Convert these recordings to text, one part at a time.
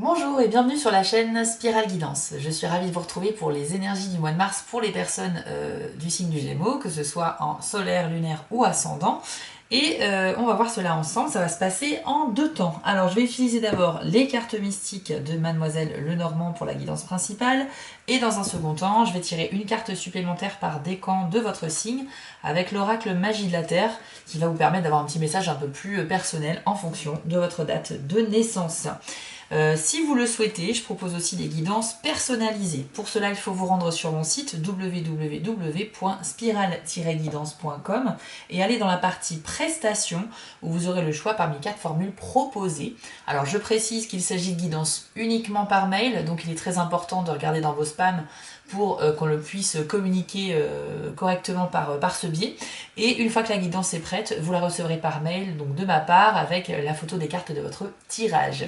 Bonjour et bienvenue sur la chaîne Spirale Guidance. Je suis ravie de vous retrouver pour les énergies du mois de mars pour les personnes du signe du Gémeaux, que ce soit en solaire, lunaire ou ascendant. Et on va voir cela ensemble, ça va se passer en deux temps. Alors je vais utiliser d'abord les cartes mystiques de Mademoiselle Lenormand pour la guidance principale. Et dans un second temps, je vais tirer une carte supplémentaire par décan de votre signe avec l'oracle Magie de la Terre qui va vous permettre d'avoir un petit message un peu plus personnel en fonction de votre date de naissance. Si vous le souhaitez, je propose aussi des guidances personnalisées. Pour cela, il faut vous rendre sur mon site www.spiral-guidance.com et aller dans la partie prestations où vous aurez le choix parmi 4 formules proposées. Alors je précise qu'il s'agit de guidances uniquement par mail, donc il est très important de regarder dans vos spams pour qu'on le puisse communiquer correctement par ce biais. Et une fois que la guidance est prête, vous la recevrez par mail, donc de ma part, avec la photo des cartes de votre tirage.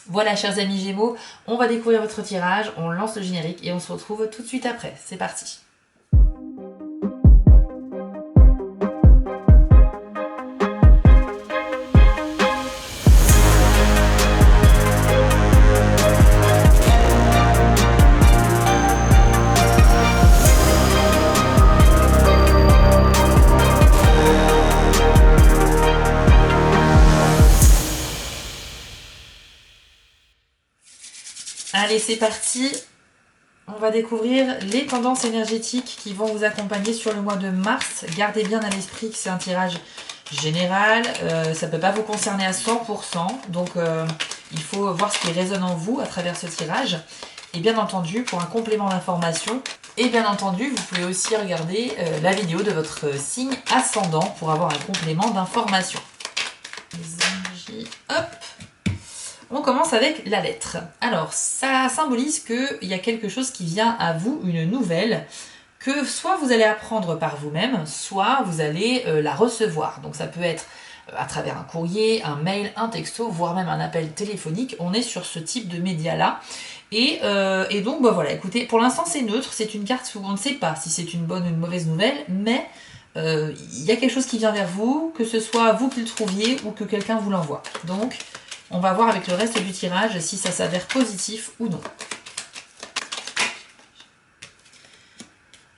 Voilà, chers amis Gémeaux, on va découvrir votre tirage, on lance le générique et on se retrouve tout de suite après. C'est parti. Allez, c'est parti. On va découvrir les tendances énergétiques qui vont vous accompagner sur le mois de mars. Gardez bien à l'esprit que c'est un tirage général. Ça ne peut pas vous concerner à 100%. Donc, il faut voir ce qui résonne en vous à travers ce tirage. Et bien entendu, pour un complément d'information, et bien entendu, vous pouvez aussi regarder la vidéo de votre signe ascendant pour avoir un complément d'information. Hop! On commence avec la lettre. Alors, ça symbolise qu'il y a quelque chose qui vient à vous, une nouvelle, que soit vous allez apprendre par vous-même, soit vous allez la recevoir. Donc ça peut être à travers un courrier, un mail, un texto, voire même un appel téléphonique. On est sur ce type de média-là. Et donc, bah voilà, écoutez, pour l'instant c'est neutre, c'est une carte où on ne sait pas si c'est une bonne ou une mauvaise nouvelle, mais il y a quelque chose qui vient vers vous, que ce soit vous qui le trouviez ou que quelqu'un vous l'envoie. Donc, on va voir avec le reste du tirage si ça s'avère positif ou non.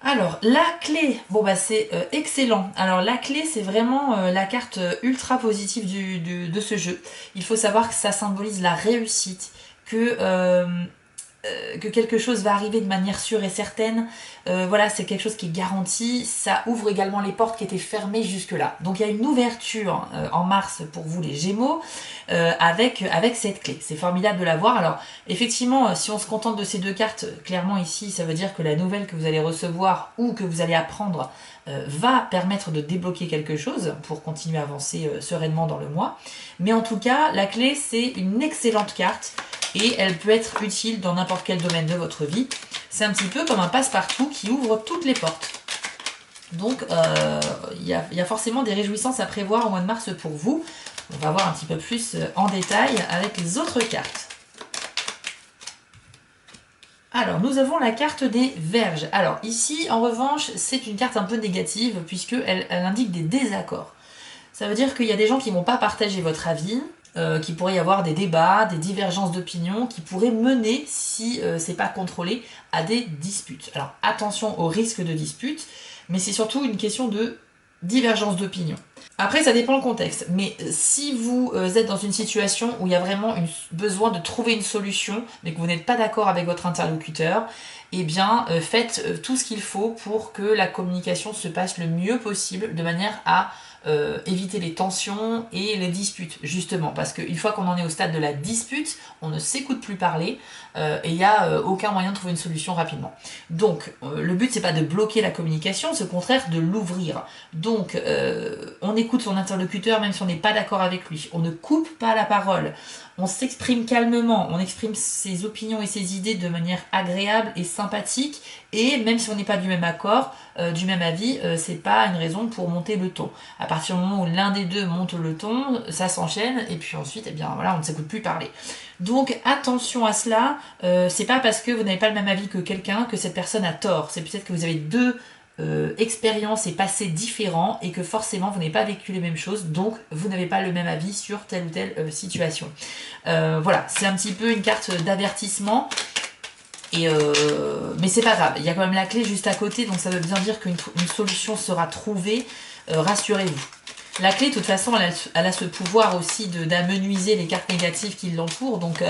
Alors, la clé, bon bah c'est excellent. Alors la clé, c'est vraiment la carte ultra positive de ce jeu. Il faut savoir que ça symbolise la réussite, que quelque chose va arriver de manière sûre et certaine. Voilà, c'est quelque chose qui est garanti. Ça ouvre également les portes qui étaient fermées jusque-là. Donc il y a une ouverture en mars pour vous les Gémeaux avec cette clé. C'est formidable de la voir. Alors effectivement, si on se contente de ces deux cartes, clairement ici, ça veut dire que la nouvelle que vous allez recevoir ou que vous allez apprendre va permettre de débloquer quelque chose pour continuer à avancer sereinement dans le mois. Mais en tout cas, la clé, c'est une excellente carte et elle peut être utile dans n'importe quel domaine de votre vie. C'est un petit peu comme un passe-partout qui ouvre toutes les portes. Donc, il y a forcément des réjouissances à prévoir au mois de mars pour vous. On va voir un petit peu plus en détail avec les autres cartes. Alors, nous avons la carte des Vierges. Alors, ici, en revanche, c'est une carte un peu négative puisqu'elle indique des désaccords. Ça veut dire qu'il y a des gens qui ne vont pas partager votre avis, qu'il pourrait y avoir des débats, des divergences d'opinion qui pourraient mener, si c'est pas contrôlé, à des disputes. Alors attention au risque de dispute, mais c'est surtout une question de divergence d'opinion. Après, ça dépend le contexte, mais si vous êtes dans une situation où il y a vraiment besoin de trouver une solution, mais que vous n'êtes pas d'accord avec votre interlocuteur, eh bien faites tout ce qu'il faut pour que la communication se passe le mieux possible, de manière à éviter les tensions et les disputes, justement, parce qu'une fois qu'on en est au stade de la dispute, on ne s'écoute plus parler et il n'y a aucun moyen de trouver une solution rapidement. Donc le but, c'est pas de bloquer la communication, c'est au contraire de l'ouvrir. Donc on écoute son interlocuteur même si on n'est pas d'accord avec lui, on ne coupe pas la parole, on s'exprime calmement, on exprime ses opinions et ses idées de manière agréable et sympathique, et même si on n'est pas du même accord, du même avis, c'est pas une raison pour monter le ton. À partir du moment où l'un des deux monte le ton, ça s'enchaîne, et puis ensuite, eh bien voilà, on ne s'écoute plus parler. Donc attention à cela, c'est pas parce que vous n'avez pas le même avis que quelqu'un que cette personne a tort, c'est peut-être que vous avez deux expérience et passé différents et que forcément vous n'avez pas vécu les mêmes choses, donc vous n'avez pas le même avis sur telle ou telle situation. Voilà, c'est un petit peu une carte d'avertissement. Mais c'est pas grave, il y a quand même la clé juste à côté, donc ça veut bien dire qu'une solution sera trouvée, rassurez-vous. La clé, de toute façon, elle a ce pouvoir aussi d'amenuiser les cartes négatives qui l'entourent, donc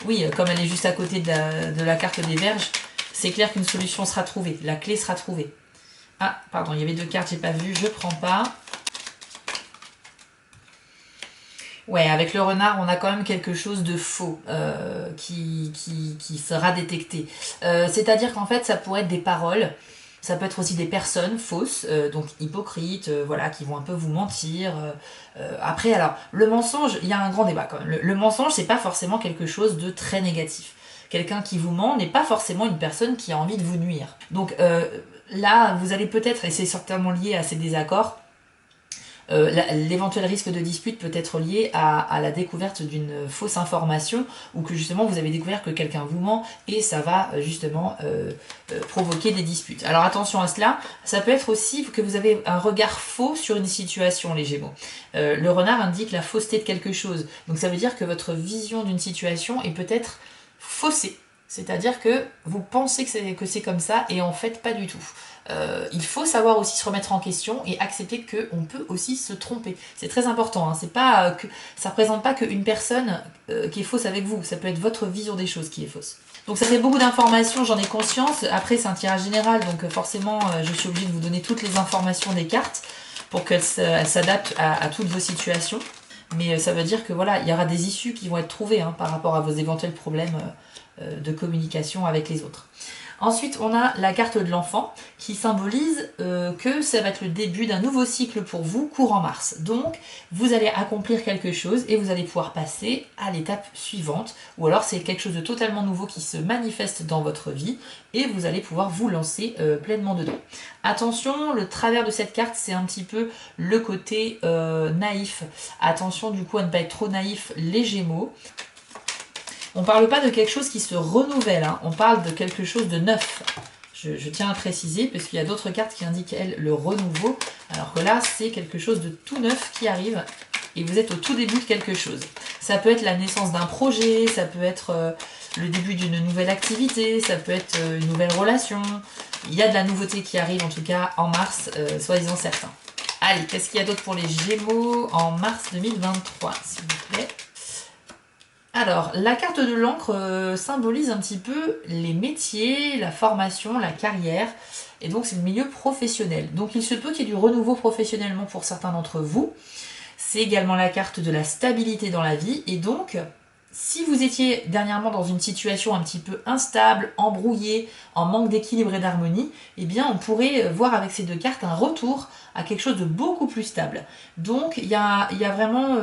oui, comme elle est juste à côté de la carte des Vierges, c'est clair qu'une solution sera trouvée, la clé sera trouvée. Ah, pardon, il y avait 2 cartes, j'ai pas vu, je prends pas. Ouais, avec le renard, on a quand même quelque chose de faux qui sera détecté. C'est-à-dire qu'en fait, ça pourrait être des paroles, ça peut être aussi des personnes fausses, donc hypocrites, voilà, qui vont un peu vous mentir. Après, alors, le mensonge, il y a un grand débat quand même. Le mensonge, c'est pas forcément quelque chose de très négatif. Quelqu'un qui vous ment n'est pas forcément une personne qui a envie de vous nuire. Donc là, vous allez peut-être, et c'est certainement lié à ces désaccords, l'éventuel risque de dispute peut être lié à la découverte d'une fausse information ou que justement vous avez découvert que quelqu'un vous ment et ça va justement provoquer des disputes. Alors attention à cela, ça peut être aussi que vous avez un regard faux sur une situation, les Gémeaux. Le renard indique la fausseté de quelque chose, donc ça veut dire que votre vision d'une situation est peut-être faussée. C'est-à-dire que vous pensez que c'est comme ça et en fait pas du tout. Il faut savoir aussi se remettre en question et accepter qu'on peut aussi se tromper. C'est très important, hein. C'est pas, ça ne représente pas qu'une personne qui est fausse avec vous, ça peut être votre vision des choses qui est fausse. Donc ça fait beaucoup d'informations, j'en ai conscience. Après c'est un tirage général, donc forcément je suis obligée de vous donner toutes les informations des cartes pour qu'elles s'adaptent à toutes vos situations. Mais ça veut dire que voilà, il y aura des issues qui vont être trouvées hein, par rapport à vos éventuels problèmes de communication avec les autres. Ensuite, on a la carte de l'enfant qui symbolise que ça va être le début d'un nouveau cycle pour vous courant mars. Donc, vous allez accomplir quelque chose et vous allez pouvoir passer à l'étape suivante. Ou alors, c'est quelque chose de totalement nouveau qui se manifeste dans votre vie et vous allez pouvoir vous lancer pleinement dedans. Attention, le travers de cette carte, c'est un petit peu le côté naïf. Attention du coup à ne pas être trop naïf, les Gémeaux. On parle pas de quelque chose qui se renouvelle, hein. On parle de quelque chose de neuf. Je tiens à préciser, parce qu'il y a d'autres cartes qui indiquent, elles, le renouveau, alors que là, c'est quelque chose de tout neuf qui arrive, et vous êtes au tout début de quelque chose. Ça peut être la naissance d'un projet, ça peut être le début d'une nouvelle activité, ça peut être une nouvelle relation. Il y a de la nouveauté qui arrive, en tout cas, en mars, soyez-en certains. Allez, qu'est-ce qu'il y a d'autre pour les Gémeaux en mars 2023, s'il vous plaît ? Alors, la carte de l'encre symbolise un petit peu les métiers, la formation, la carrière, et donc c'est le milieu professionnel. Donc il se peut qu'il y ait du renouveau professionnellement pour certains d'entre vous. C'est également la carte de la stabilité dans la vie, et donc si vous étiez dernièrement dans une situation un petit peu instable, embrouillée, en manque d'équilibre et d'harmonie, eh bien on pourrait voir avec ces 2 cartes un retour à quelque chose de beaucoup plus stable. Donc il y a vraiment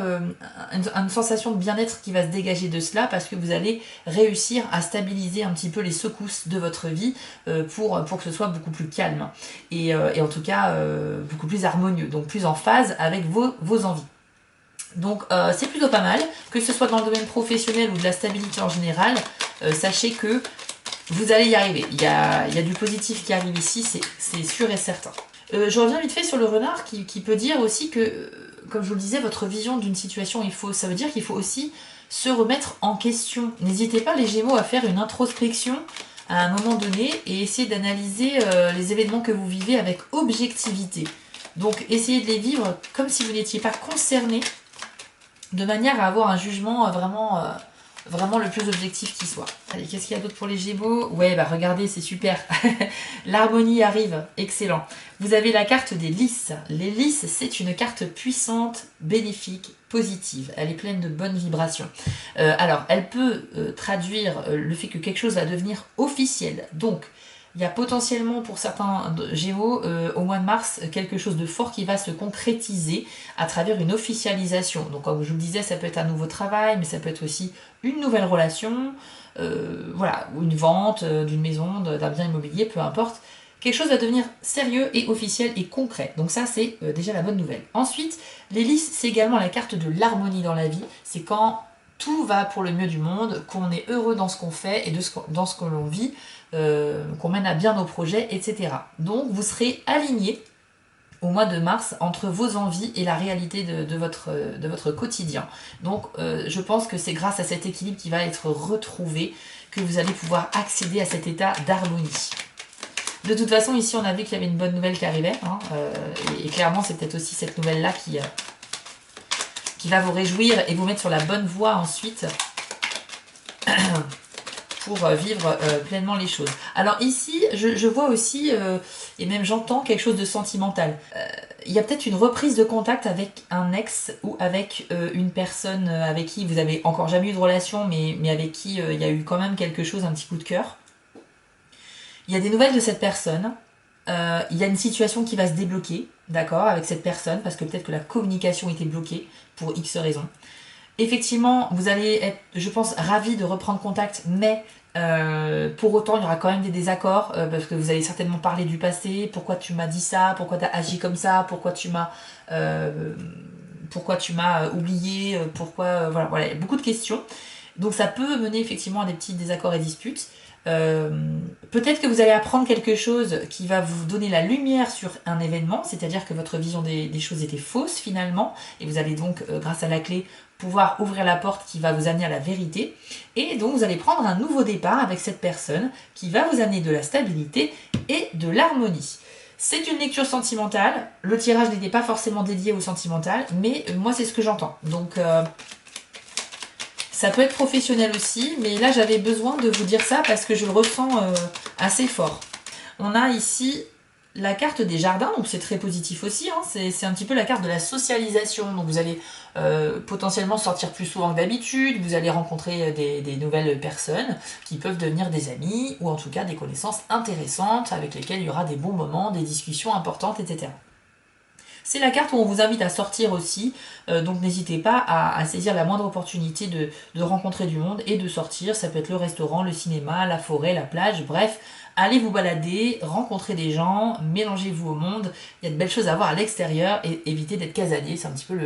une sensation de bien-être qui va se dégager de cela parce que vous allez réussir à stabiliser un petit peu les secousses de votre vie pour que ce soit beaucoup plus calme et en tout cas beaucoup plus harmonieux, donc plus en phase avec vos envies. Donc c'est plutôt pas mal, que ce soit dans le domaine professionnel ou de la stabilité en général, sachez que vous allez y arriver. Il y a du positif qui arrive ici, c'est sûr et certain. Je reviens vite fait sur le renard qui peut dire aussi que, comme je vous le disais, votre vision d'une situation est fausse. Ça veut dire qu'il faut aussi se remettre en question. N'hésitez pas les Gémeaux à faire une introspection à un moment donné et essayer d'analyser les événements que vous vivez avec objectivité. Donc essayez de les vivre comme si vous n'étiez pas concerné, de manière à avoir un jugement vraiment le plus objectif qui soit. Allez, qu'est-ce qu'il y a d'autre pour les Gémeaux? Ouais, bah regardez, c'est super. L'harmonie arrive, excellent. Vous avez la carte des lys. Les lys, c'est une carte puissante, bénéfique, positive. Elle est pleine de bonnes vibrations. Alors, elle peut traduire le fait que quelque chose va devenir officiel. Donc, il y a potentiellement pour certains Gémeaux au mois de mars quelque chose de fort qui va se concrétiser à travers une officialisation. Donc comme je vous le disais, ça peut être un nouveau travail, mais ça peut être aussi une nouvelle relation, voilà, ou une vente d'une maison, d'un bien immobilier, peu importe. Quelque chose va devenir sérieux et officiel et concret. Donc ça, c'est déjà la bonne nouvelle. Ensuite, l'hélice, c'est également la carte de l'harmonie dans la vie. C'est quand tout va pour le mieux du monde, qu'on est heureux dans ce qu'on fait et dans ce que l'on vit, qu'on mène à bien nos projets, etc. Donc vous serez aligné au mois de mars entre vos envies et la réalité de votre quotidien. Donc je pense que c'est grâce à cet équilibre qui va être retrouvé que vous allez pouvoir accéder à cet état d'harmonie. De toute façon, ici on a vu qu'il y avait une bonne nouvelle qui arrivait, hein, et clairement c'est peut-être aussi cette nouvelle-là qui va vous réjouir et vous mettre sur la bonne voie ensuite pour vivre pleinement les choses. Alors ici, je vois aussi, et même j'entends quelque chose de sentimental. Il y a peut-être une reprise de contact avec un ex ou avec une personne avec qui vous avez encore jamais eu de relation, mais avec qui il y a eu quand même quelque chose, un petit coup de cœur. Il y a des nouvelles de cette personne. Il y a une situation qui va se débloquer, d'accord, avec cette personne, parce que peut-être que la communication était bloquée pour X raisons. Effectivement, vous allez être, je pense, ravis de reprendre contact, mais pour autant, il y aura quand même des désaccords, parce que vous allez certainement parler du passé, pourquoi tu m'as dit ça, pourquoi tu as agi comme ça, pourquoi tu m'as oublié, voilà, il y a beaucoup de questions. Donc ça peut mener effectivement à des petits désaccords et disputes. Peut-être que vous allez apprendre quelque chose qui va vous donner la lumière sur un événement, c'est-à-dire que votre vision des choses était fausse finalement, et vous allez donc, grâce à la clé, pouvoir ouvrir la porte qui va vous amener à la vérité, et donc vous allez prendre un nouveau départ avec cette personne qui va vous amener de la stabilité et de l'harmonie. C'est une lecture sentimentale, le tirage n'était pas forcément dédié au sentimental, mais moi c'est ce que j'entends, donc ça peut être professionnel aussi, mais là j'avais besoin de vous dire ça parce que je le ressens assez fort. On a ici la carte des jardins, donc c'est très positif aussi, hein. C'est un petit peu la carte de la socialisation, donc vous allez potentiellement sortir plus souvent que d'habitude, vous allez rencontrer des nouvelles personnes qui peuvent devenir des amis, ou en tout cas des connaissances intéressantes avec lesquelles il y aura des bons moments, des discussions importantes, etc. C'est la carte où on vous invite à sortir aussi, donc n'hésitez pas à saisir la moindre opportunité de rencontrer du monde et de sortir. Ça peut être le restaurant, le cinéma, la forêt, la plage, bref, allez vous balader, rencontrer des gens, mélangez-vous au monde. Il y a de belles choses à voir à l'extérieur et évitez d'être casanier, c'est un petit peu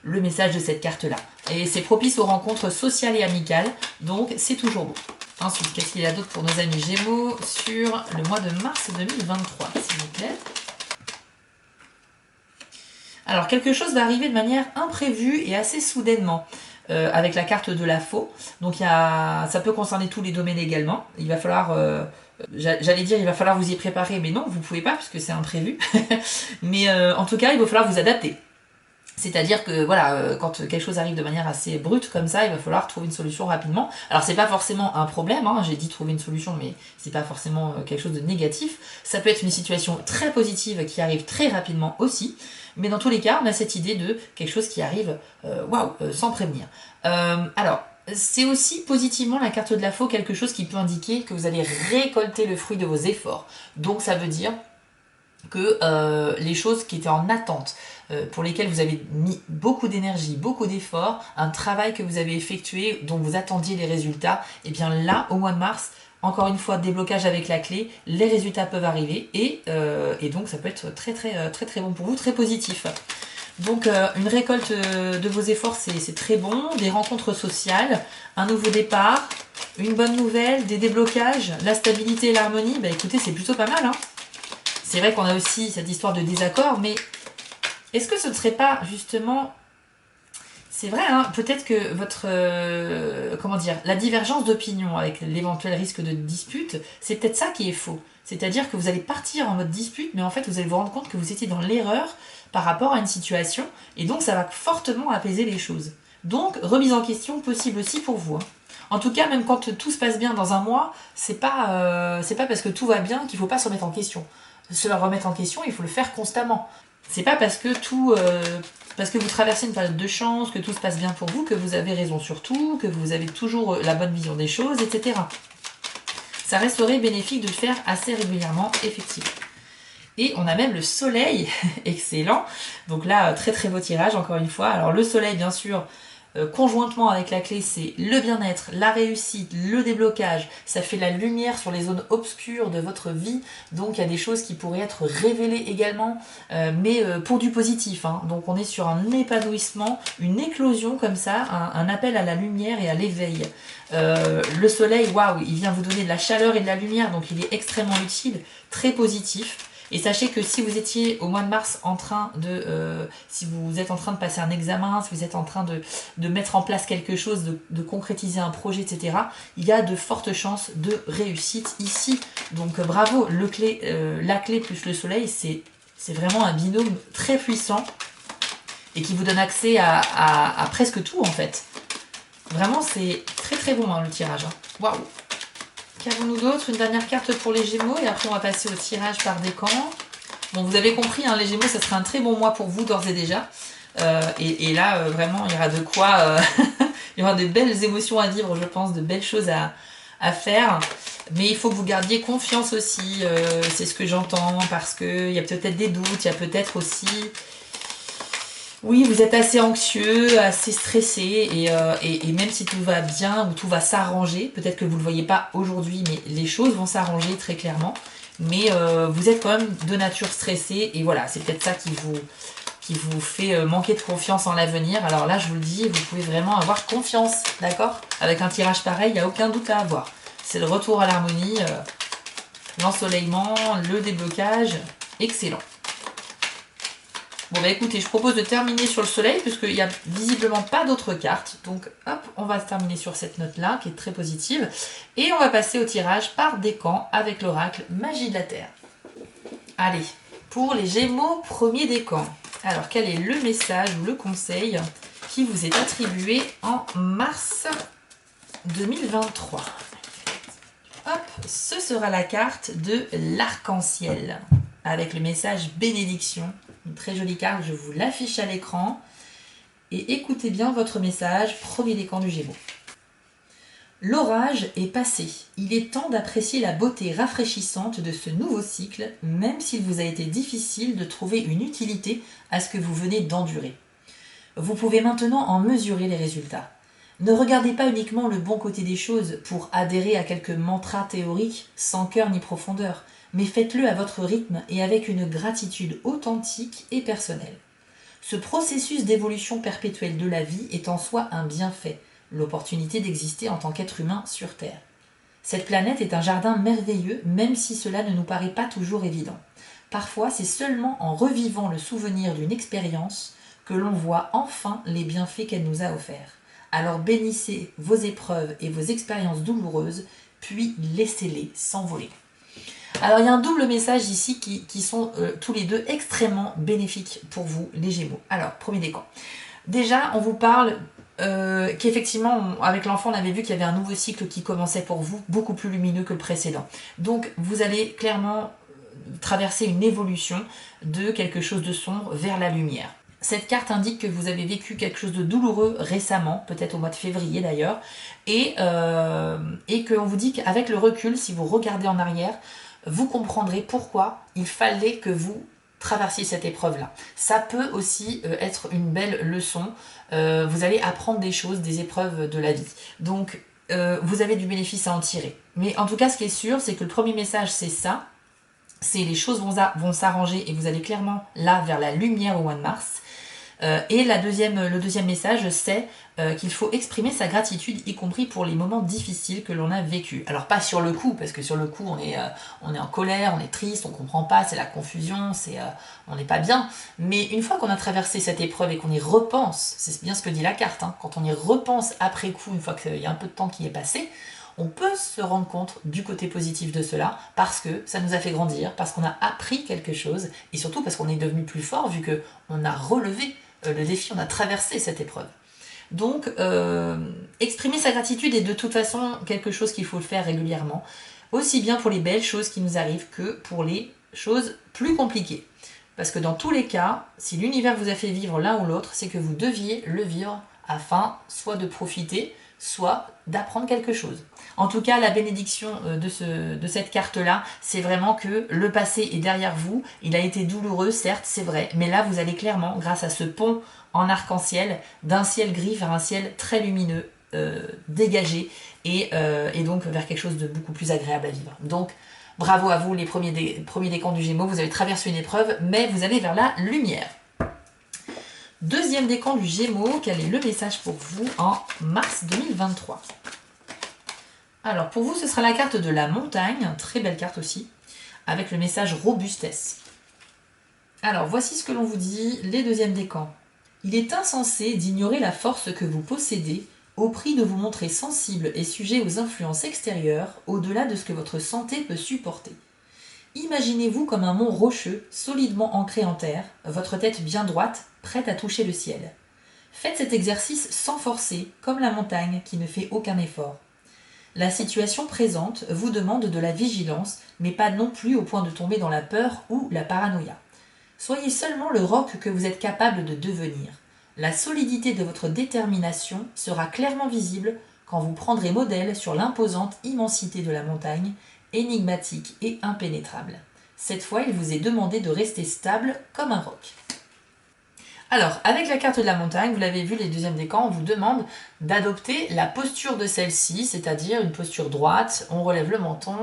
le message de cette carte-là. Et c'est propice aux rencontres sociales et amicales, donc c'est toujours beau. Ensuite, qu'est-ce qu'il y a d'autre pour nos amis Gémeaux sur le mois de mars 2023, s'il vous plaît ? Alors, quelque chose va arriver de manière imprévue et assez soudainement avec la carte de la faux. Donc, ça peut concerner tous les domaines également. Il va falloir, j'allais dire, il va falloir vous y préparer, mais non, vous ne pouvez pas puisque c'est imprévu. Mais en tout cas, il va falloir vous adapter. C'est-à-dire que voilà, quand quelque chose arrive de manière assez brute comme ça, il va falloir trouver une solution rapidement. Alors c'est pas forcément un problème, hein, j'ai dit trouver une solution, mais c'est pas forcément quelque chose de négatif. Ça peut être une situation très positive qui arrive très rapidement aussi. Mais dans tous les cas, on a cette idée de quelque chose qui arrive sans prévenir. Alors, c'est aussi positivement la carte de la faux, quelque chose qui peut indiquer que vous allez récolter le fruit de vos efforts. Donc ça veut dire que les choses qui étaient en attente, pour lesquelles vous avez mis beaucoup d'énergie, beaucoup d'efforts, un travail que vous avez effectué, dont vous attendiez les résultats, et bien là, au mois de mars, encore une fois, déblocage avec la clé, les résultats peuvent arriver, et donc ça peut être très très bon pour vous, très positif. Donc une récolte de vos efforts, c'est très bon, des rencontres sociales, un nouveau départ, une bonne nouvelle, des déblocages, la stabilité et l'harmonie, bah écoutez, c'est plutôt pas mal, hein. C'est vrai qu'on a aussi cette histoire de désaccord, mais est-ce que ce ne serait pas justement... C'est vrai, hein, peut-être que votre... la divergence d'opinion avec l'éventuel risque de dispute, c'est peut-être ça qui est faux. C'est-à-dire que vous allez partir en mode dispute, mais en fait vous allez vous rendre compte que vous étiez dans l'erreur par rapport à une situation, et donc ça va fortement apaiser les choses. Donc, remise en question possible aussi pour vous, hein. En tout cas, même quand tout se passe bien dans un mois, c'est pas parce que tout va bien qu'il ne faut pas se remettre en question. Se remettre en question, il faut le faire constamment. C'est pas parce que parce que vous traversez une période de chance, que tout se passe bien pour vous, que vous avez raison sur tout, que vous avez toujours la bonne vision des choses, etc. Ça resterait bénéfique de le faire assez régulièrement, effectivement. Et on a même le soleil, excellent. Donc là, très très beau tirage, encore une fois. Alors le soleil, bien sûr, conjointement avec la clé, c'est le bien-être, la réussite, le déblocage. Ça fait la lumière sur les zones obscures de votre vie. Donc il y a des choses qui pourraient être révélées également, mais pour du positif. Hein. Donc on est sur un épanouissement, une éclosion comme ça, un appel à la lumière et à l'éveil. Le soleil, waouh, il vient vous donner de la chaleur et de la lumière, donc il est extrêmement utile, très positif. Et sachez que si vous étiez au mois de mars en train de... si vous êtes en train de passer un examen, si vous êtes en train de mettre en place quelque chose, de concrétiser un projet, etc., il y a de fortes chances de réussite ici. Donc bravo, la clé plus le soleil, c'est vraiment un binôme très puissant et qui vous donne accès à presque tout en fait. Vraiment, c'est très très bon hein, le tirage. Waouh! Qu'avons-nous d'autre? Une dernière carte pour les Gémeaux et après on va passer au tirage par décan. Bon, vous avez compris, hein, les Gémeaux, ça sera un très bon mois pour vous d'ores et déjà. Et là, vraiment, il y aura de quoi... il y aura de belles émotions à vivre, je pense, de belles choses à faire. Mais il faut que vous gardiez confiance aussi, c'est ce que j'entends, parce qu'il y a peut-être des doutes, il y a peut-être aussi... Oui, vous êtes assez anxieux, assez stressé, et même si tout va bien ou tout va s'arranger, peut-être que vous ne le voyez pas aujourd'hui, mais les choses vont s'arranger très clairement. Mais vous êtes quand même de nature stressée, et voilà, c'est peut-être ça qui vous fait manquer de confiance en l'avenir. Alors là, je vous le dis, vous pouvez vraiment avoir confiance, d'accord? Avec un tirage pareil, il n'y a aucun doute à avoir. C'est le retour à l'harmonie, l'ensoleillement, le déblocage, excellent. Bon bah écoutez, je propose de terminer sur le soleil puisqu'il n'y a visiblement pas d'autres cartes. Donc hop, on va terminer sur cette note-là qui est très positive. Et on va passer au tirage par décan avec l'oracle Magie de la Terre. Allez, pour les Gémeaux, premier décan. Alors quel est le message ou le conseil qui vous est attribué en mars 2023? Hop, ce sera la carte de l'arc-en-ciel avec le message bénédiction. Une très jolie carte, je vous l'affiche à l'écran. Et écoutez bien votre message, premier décan du Gémeaux. L'orage est passé. Il est temps d'apprécier la beauté rafraîchissante de ce nouveau cycle, même s'il vous a été difficile de trouver une utilité à ce que vous venez d'endurer. Vous pouvez maintenant en mesurer les résultats. Ne regardez pas uniquement le bon côté des choses pour adhérer à quelques mantras théoriques sans cœur ni profondeur, mais faites-le à votre rythme et avec une gratitude authentique et personnelle. Ce processus d'évolution perpétuelle de la vie est en soi un bienfait, l'opportunité d'exister en tant qu'être humain sur Terre. Cette planète est un jardin merveilleux, même si cela ne nous paraît pas toujours évident. Parfois, c'est seulement en revivant le souvenir d'une expérience que l'on voit enfin les bienfaits qu'elle nous a offerts. Alors bénissez vos épreuves et vos expériences douloureuses, puis laissez-les s'envoler. Alors il y a un double message ici qui sont tous les deux extrêmement bénéfiques pour vous les Gémeaux. Alors premier décan. Déjà on vous parle qu'effectivement avec l'enfant on avait vu qu'il y avait un nouveau cycle qui commençait pour vous, beaucoup plus lumineux que le précédent. Donc vous allez clairement traverser une évolution de quelque chose de sombre vers la lumière. Cette carte indique que vous avez vécu quelque chose de douloureux récemment, peut-être au mois de février d'ailleurs, et qu'on vous dit qu'avec le recul, si vous regardez en arrière, vous comprendrez pourquoi il fallait que vous traversiez cette épreuve-là. Ça peut aussi être une belle leçon. Vous allez apprendre des choses, des épreuves de la vie. Donc, vous avez du bénéfice à en tirer. Mais en tout cas, ce qui est sûr, c'est que le premier message, c'est ça. C'est les choses vont s'arranger et vous allez clairement là vers la lumière au mois de mars. Et le deuxième message, c'est qu'il faut exprimer sa gratitude, y compris pour les moments difficiles que l'on a vécu. Alors pas sur le coup, parce que sur le coup, on est en colère, on est triste, on comprend pas, c'est la confusion, on n'est pas bien. Mais une fois qu'on a traversé cette épreuve et qu'on y repense, c'est bien ce que dit la carte, hein, quand on y repense après coup, une fois qu'il y a un peu de temps qui est passé, on peut se rendre compte du côté positif de cela parce que ça nous a fait grandir, parce qu'on a appris quelque chose et surtout parce qu'on est devenu plus fort vu qu'on a relevé le défi, on a traversé cette épreuve. Donc, exprimer sa gratitude est de toute façon quelque chose qu'il faut faire régulièrement, aussi bien pour les belles choses qui nous arrivent que pour les choses plus compliquées. Parce que dans tous les cas, si l'univers vous a fait vivre l'un ou l'autre, c'est que vous deviez le vivre afin soit de profiter, soit d'apprendre quelque chose. En tout cas, la bénédiction de cette carte-là, c'est vraiment que le passé est derrière vous. Il a été douloureux, certes, c'est vrai, mais là, vous allez clairement, grâce à ce pont en arc-en-ciel, d'un ciel gris vers un ciel très lumineux, dégagé, et donc vers quelque chose de beaucoup plus agréable à vivre. Donc, bravo à vous, les premiers décans du Gémeaux, vous avez traversé une épreuve, mais vous allez vers la lumière. Deuxième décan du Gémeaux, quel est le message pour vous en mars 2023? Alors pour vous, ce sera la carte de la montagne, très belle carte aussi, avec le message robustesse. Alors voici ce que l'on vous dit, les deuxièmes décans. Il est insensé d'ignorer la force que vous possédez au prix de vous montrer sensible et sujet aux influences extérieures au-delà de ce que votre santé peut supporter. Imaginez-vous comme un mont rocheux, solidement ancré en terre, votre tête bien droite, prête à toucher le ciel. Faites cet exercice sans forcer, comme la montagne qui ne fait aucun effort. La situation présente vous demande de la vigilance, mais pas non plus au point de tomber dans la peur ou la paranoïa. Soyez seulement le roc que vous êtes capable de devenir. La solidité de votre détermination sera clairement visible quand vous prendrez modèle sur l'imposante immensité de la montagne, énigmatique et impénétrable. Cette fois, il vous est demandé de rester stable comme un roc. Alors, avec la carte de la montagne, vous l'avez vu, les deuxièmes décans, on vous demande d'adopter la posture de celle-ci, c'est-à-dire une posture droite, on relève le menton,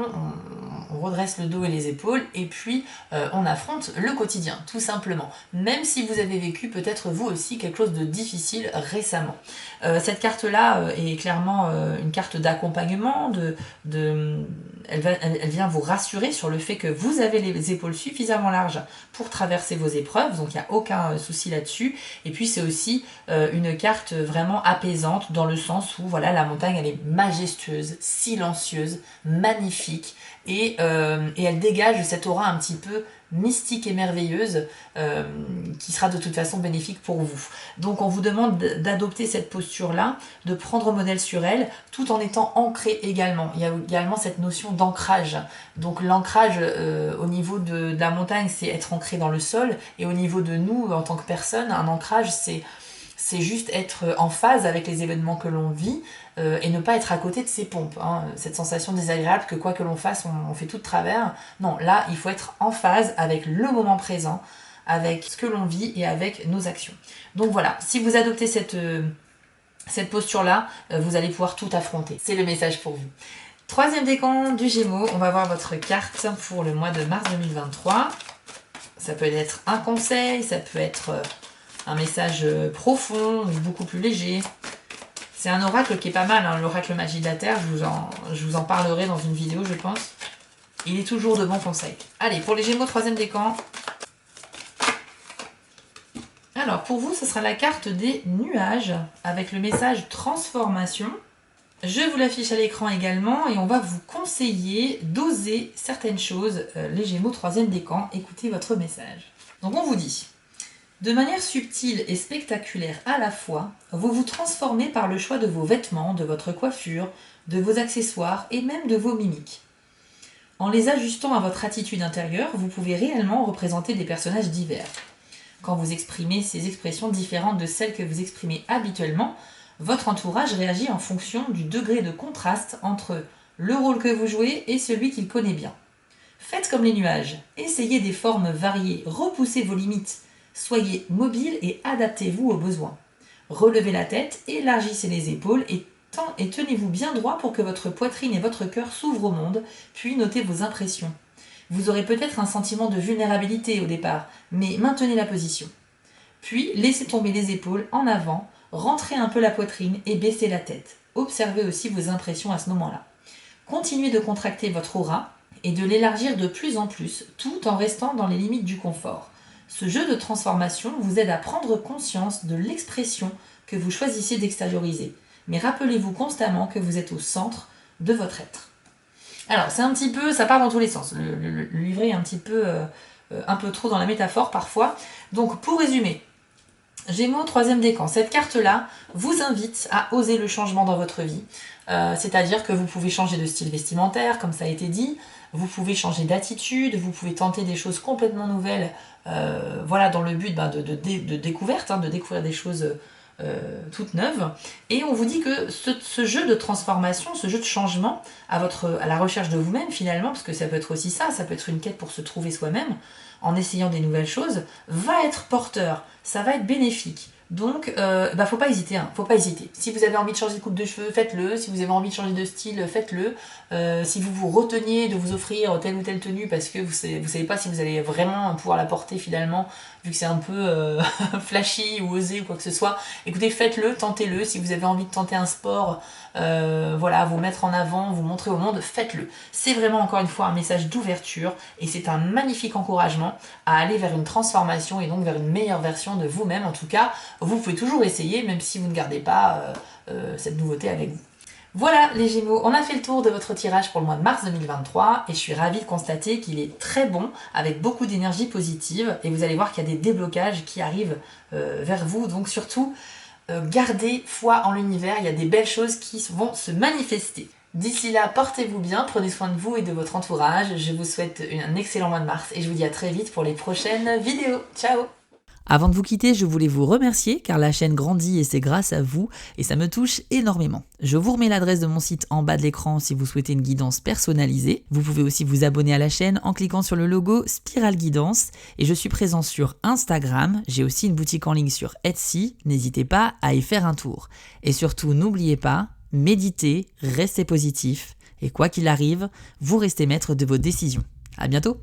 on redresse le dos et les épaules, et puis on affronte le quotidien, tout simplement. Même si vous avez vécu peut-être vous aussi quelque chose de difficile récemment. Cette carte-là est clairement une carte d'accompagnement, elle vient vous rassurer sur le fait que vous avez les épaules suffisamment larges pour traverser vos épreuves, donc il n'y a aucun souci là-dessus. Et puis c'est aussi une carte vraiment apaisante dans le sens où voilà, la montagne elle est majestueuse, silencieuse, magnifique et elle dégage cette aura un petit peu mystique et merveilleuse qui sera de toute façon bénéfique pour vous. Donc on vous demande d'adopter cette posture-là, de prendre modèle sur elle, tout en étant ancré également. Il y a également cette notion d'ancrage. Donc l'ancrage au niveau de la montagne, c'est être ancré dans le sol, et au niveau de nous, en tant que personne, un ancrage, c'est juste être en phase avec les événements que l'on vit et ne pas être à côté de ses pompes. Hein. Cette sensation désagréable que quoi que l'on fasse, on fait tout de travers. Non, là, il faut être en phase avec le moment présent, avec ce que l'on vit et avec nos actions. Donc voilà, si vous adoptez cette posture-là, vous allez pouvoir tout affronter. C'est le message pour vous. Troisième décan du Gémeaux, on va voir votre carte pour le mois de mars 2023. Ça peut être un conseil, ça peut être un message profond ou beaucoup plus léger. C'est un oracle qui est pas mal, hein, l'oracle magie de la Terre, je vous en parlerai dans une vidéo, je pense. Il est toujours de bons conseils. Allez, pour les Gémeaux, troisième décan. Alors, pour vous, ce sera la carte des nuages, avec le message transformation. Je vous l'affiche à l'écran également, et on va vous conseiller d'oser certaines choses. Les Gémeaux, troisième décan, écoutez votre message. Donc on vous dit... De manière subtile et spectaculaire à la fois, vous vous transformez par le choix de vos vêtements, de votre coiffure, de vos accessoires et même de vos mimiques. En les ajustant à votre attitude intérieure, vous pouvez réellement représenter des personnages divers. Quand vous exprimez ces expressions différentes de celles que vous exprimez habituellement, votre entourage réagit en fonction du degré de contraste entre le rôle que vous jouez et celui qu'il connaît bien. Faites comme les nuages, essayez des formes variées, repoussez vos limites. Soyez mobile et adaptez-vous aux besoins. Relevez la tête, élargissez les épaules et tenez-vous bien droit pour que votre poitrine et votre cœur s'ouvrent au monde, puis notez vos impressions. Vous aurez peut-être un sentiment de vulnérabilité au départ, mais maintenez la position. Puis laissez tomber les épaules en avant, rentrez un peu la poitrine et baissez la tête. Observez aussi vos impressions à ce moment-là. Continuez de contracter votre aura et de l'élargir de plus en plus, tout en restant dans les limites du confort. Ce jeu de transformation vous aide à prendre conscience de l'expression que vous choisissez d'extérioriser. Mais rappelez-vous constamment que vous êtes au centre de votre être. Alors, c'est un petit peu, ça part dans tous les sens. Le livret est un peu trop dans la métaphore parfois. Donc, pour résumer, Gémeaux, troisième décan. Cette carte-là vous invite à oser le changement dans votre vie. C'est-à-dire que vous pouvez changer de style vestimentaire, comme ça a été dit. Vous pouvez changer d'attitude, vous pouvez tenter des choses complètement nouvelles, voilà, dans le but de découverte, de découvrir des choses toute neuve. Et on vous dit que ce jeu de transformation, ce jeu de changement à la recherche de vous-même finalement, parce que ça peut être aussi ça peut être une quête pour se trouver soi-même, en essayant des nouvelles choses, va être porteur, ça va être bénéfique. Donc, faut pas hésiter, faut pas hésiter. Si vous avez envie de changer de coupe de cheveux, faites-le. Si vous avez envie de changer de style, faites-le. Si vous vous reteniez de vous offrir telle ou telle tenue parce que vous savez pas si vous allez vraiment pouvoir la porter finalement, vu que c'est un peu flashy ou osé ou quoi que ce soit, écoutez, faites-le, tentez-le. Si vous avez envie de tenter un sport, vous mettre en avant, vous montrer au monde, faites-le. C'est vraiment encore une fois un message d'ouverture et c'est un magnifique encouragement à aller vers une transformation et donc vers une meilleure version de vous-même. En tout cas, vous pouvez toujours essayer, même si vous ne gardez pas cette nouveauté avec vous. Voilà les Gémeaux, on a fait le tour de votre tirage pour le mois de mars 2023 et je suis ravie de constater qu'il est très bon, avec beaucoup d'énergie positive et vous allez voir qu'il y a des déblocages qui arrivent vers vous, donc surtout gardez foi en l'univers, il y a des belles choses qui vont se manifester. D'ici là, portez-vous bien, prenez soin de vous et de votre entourage, je vous souhaite un excellent mois de mars et je vous dis à très vite pour les prochaines vidéos. Ciao! Avant de vous quitter, je voulais vous remercier car la chaîne grandit et c'est grâce à vous et ça me touche énormément. Je vous remets l'adresse de mon site en bas de l'écran si vous souhaitez une guidance personnalisée. Vous pouvez aussi vous abonner à la chaîne en cliquant sur le logo Spiral Guidance et je suis présent sur Instagram. J'ai aussi une boutique en ligne sur Etsy, n'hésitez pas à y faire un tour. Et surtout, n'oubliez pas, méditez, restez positif et quoi qu'il arrive, vous restez maître de vos décisions. À bientôt!